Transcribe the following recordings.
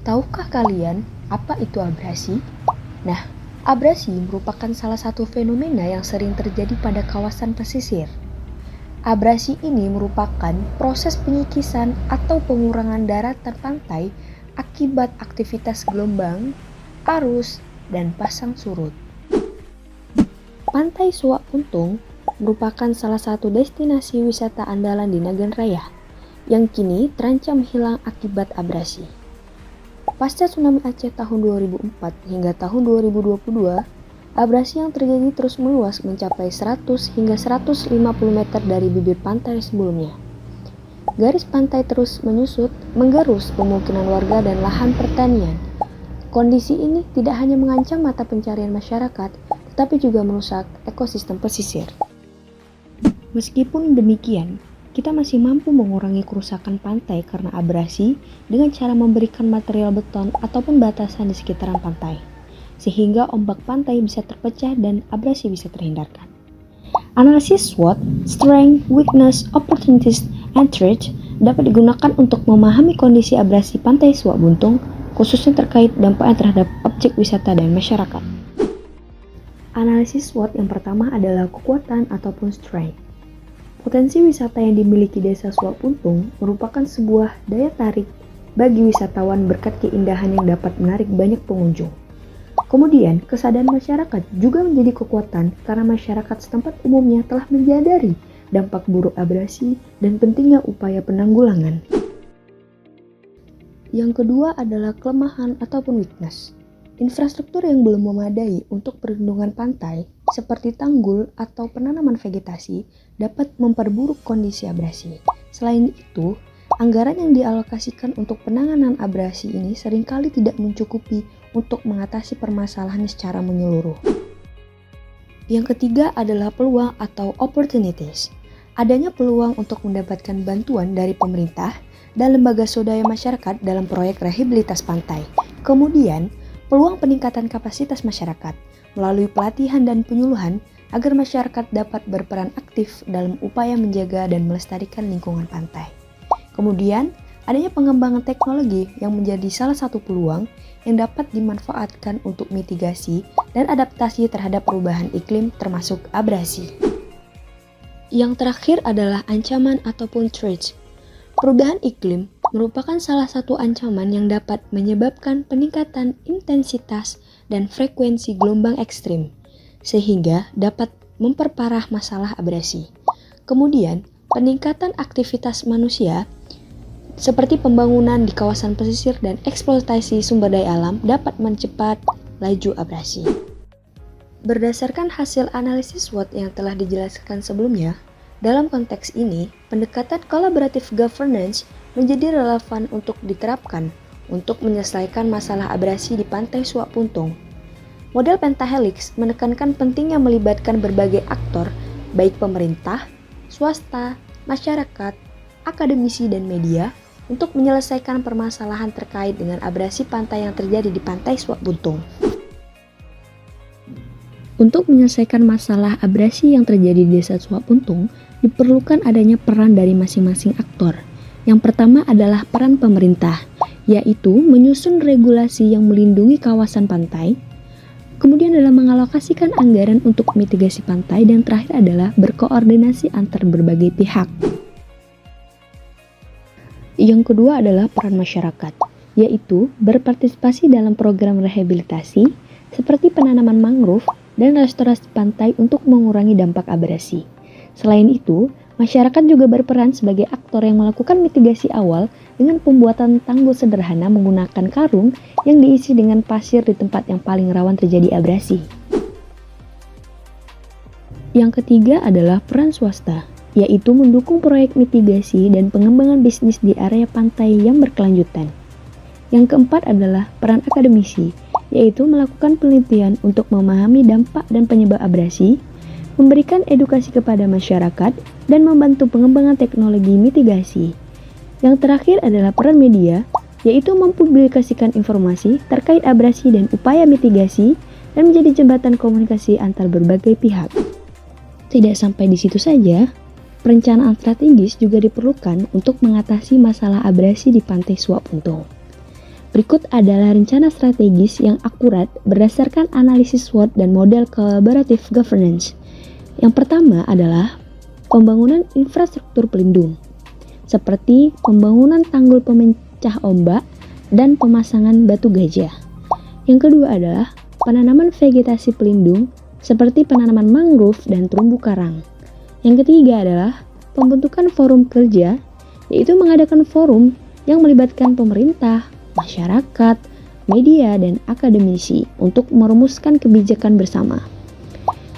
Tahukah kalian apa itu abrasi? Nah, abrasi merupakan salah satu fenomena yang sering terjadi pada kawasan pesisir. Abrasi ini merupakan proses penyikisan atau pengurangan daratan pantai akibat aktivitas gelombang, arus, dan pasang surut. Pantai Suak Puntung merupakan salah satu destinasi wisata andalan di Nagan Raya yang kini terancam hilang akibat abrasi. Pasca tsunami Aceh tahun 2004 hingga tahun 2022, abrasi yang terjadi terus meluas mencapai 100 hingga 150 meter dari bibir pantai sebelumnya. Garis pantai terus menyusut, menggerus pemukiman warga dan lahan pertanian. Kondisi ini tidak hanya mengancam mata pencarian masyarakat, tetapi juga merusak ekosistem pesisir. Meskipun demikian, kita masih mampu mengurangi kerusakan pantai karena abrasi dengan cara memberikan material beton ataupun batasan di sekitaran pantai, sehingga ombak pantai bisa terpecah dan abrasi bisa terhindarkan. Analisis SWOT, Strength, Weakness, Opportunities, and Threats dapat digunakan untuk memahami kondisi abrasi pantai Suak Buntung, khususnya terkait dampaknya terhadap objek wisata dan masyarakat. Analisis SWOT yang pertama adalah kekuatan ataupun strength. Potensi wisata yang dimiliki Desa Suak Puntung merupakan sebuah daya tarik bagi wisatawan berkat keindahan yang dapat menarik banyak pengunjung. Kemudian, kesadaran masyarakat juga menjadi kekuatan karena masyarakat setempat umumnya telah menyadari dampak buruk abrasi dan pentingnya upaya penanggulangan. Yang kedua adalah kelemahan ataupun weakness. Infrastruktur yang belum memadai untuk perlindungan pantai, seperti tanggul atau penanaman vegetasi, dapat memperburuk kondisi abrasi. Selain itu, anggaran yang dialokasikan untuk penanganan abrasi ini seringkali tidak mencukupi untuk mengatasi permasalahannya secara menyeluruh. Yang ketiga adalah peluang atau opportunities. Adanya peluang untuk mendapatkan bantuan dari pemerintah dan lembaga swadaya masyarakat dalam proyek rehabilitas pantai. Kemudian, peluang peningkatan kapasitas masyarakat melalui pelatihan dan penyuluhan agar masyarakat dapat berperan aktif dalam upaya menjaga dan melestarikan lingkungan pantai. Kemudian, adanya pengembangan teknologi yang menjadi salah satu peluang yang dapat dimanfaatkan untuk mitigasi dan adaptasi terhadap perubahan iklim termasuk abrasi. Yang terakhir adalah ancaman ataupun threats. Perubahan iklim merupakan salah satu ancaman yang dapat menyebabkan peningkatan intensitas dan frekuensi gelombang ekstrim, sehingga dapat memperparah masalah abrasi. Kemudian, peningkatan aktivitas manusia seperti pembangunan di kawasan pesisir dan eksploitasi sumber daya alam dapat mencepat laju abrasi. Berdasarkan hasil analisis SWOT yang telah dijelaskan sebelumnya, dalam konteks ini, pendekatan collaborative governance menjadi relevan untuk diterapkan untuk menyelesaikan masalah abrasi di pantai Suak Puntung. Model Pentahelix menekankan pentingnya melibatkan berbagai aktor, baik pemerintah, swasta, masyarakat, akademisi, dan media, untuk menyelesaikan permasalahan terkait dengan abrasi pantai yang terjadi di pantai Suak Puntung. Untuk menyelesaikan masalah abrasi yang terjadi di Desa Suak Puntung, diperlukan adanya peran dari masing-masing aktor. Yang pertama adalah peran pemerintah, yaitu menyusun regulasi yang melindungi kawasan pantai, kemudian adalah mengalokasikan anggaran untuk mitigasi pantai, dan terakhir adalah berkoordinasi antar berbagai pihak. Yang kedua adalah peran masyarakat, yaitu berpartisipasi dalam program rehabilitasi seperti penanaman mangrove dan restorasi pantai untuk mengurangi dampak abrasi. Selain itu, masyarakat juga berperan sebagai aktor yang melakukan mitigasi awal dengan pembuatan tanggul sederhana menggunakan karung yang diisi dengan pasir di tempat yang paling rawan terjadi abrasi. Yang ketiga adalah peran swasta, yaitu mendukung proyek mitigasi dan pengembangan bisnis di area pantai yang berkelanjutan. Yang keempat adalah peran akademisi, yaitu melakukan penelitian untuk memahami dampak dan penyebab abrasi, memberikan edukasi kepada masyarakat, dan membantu pengembangan teknologi mitigasi. Yang terakhir adalah peran media, yaitu mempublikasikan informasi terkait abrasi dan upaya mitigasi, dan menjadi jembatan komunikasi antar berbagai pihak. Tidak sampai di situ saja, perencanaan strategis juga diperlukan untuk mengatasi masalah abrasi di pantai Suak Puntung. Berikut adalah rencana strategis yang akurat berdasarkan analisis SWOT dan model collaborative governance. Yang pertama adalah pembangunan infrastruktur pelindung, seperti pembangunan tanggul pemecah ombak dan pemasangan batu gajah. Yang kedua adalah penanaman vegetasi pelindung, seperti penanaman mangrove dan terumbu karang. Yang ketiga adalah pembentukan forum kerja, yaitu mengadakan forum yang melibatkan pemerintah, masyarakat, media, dan akademisi untuk merumuskan kebijakan bersama.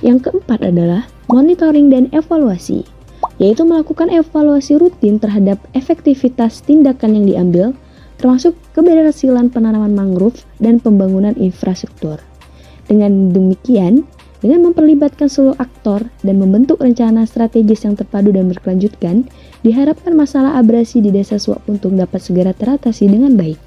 Yang keempat adalah monitoring dan evaluasi, yaitu melakukan evaluasi rutin terhadap efektivitas tindakan yang diambil, termasuk keberhasilan penanaman mangrove dan pembangunan infrastruktur. Dengan demikian, dengan memperlibatkan seluruh aktor dan membentuk rencana strategis yang terpadu dan berkelanjutan, diharapkan masalah abrasi di Desa Suak Puntung dapat segera teratasi dengan baik.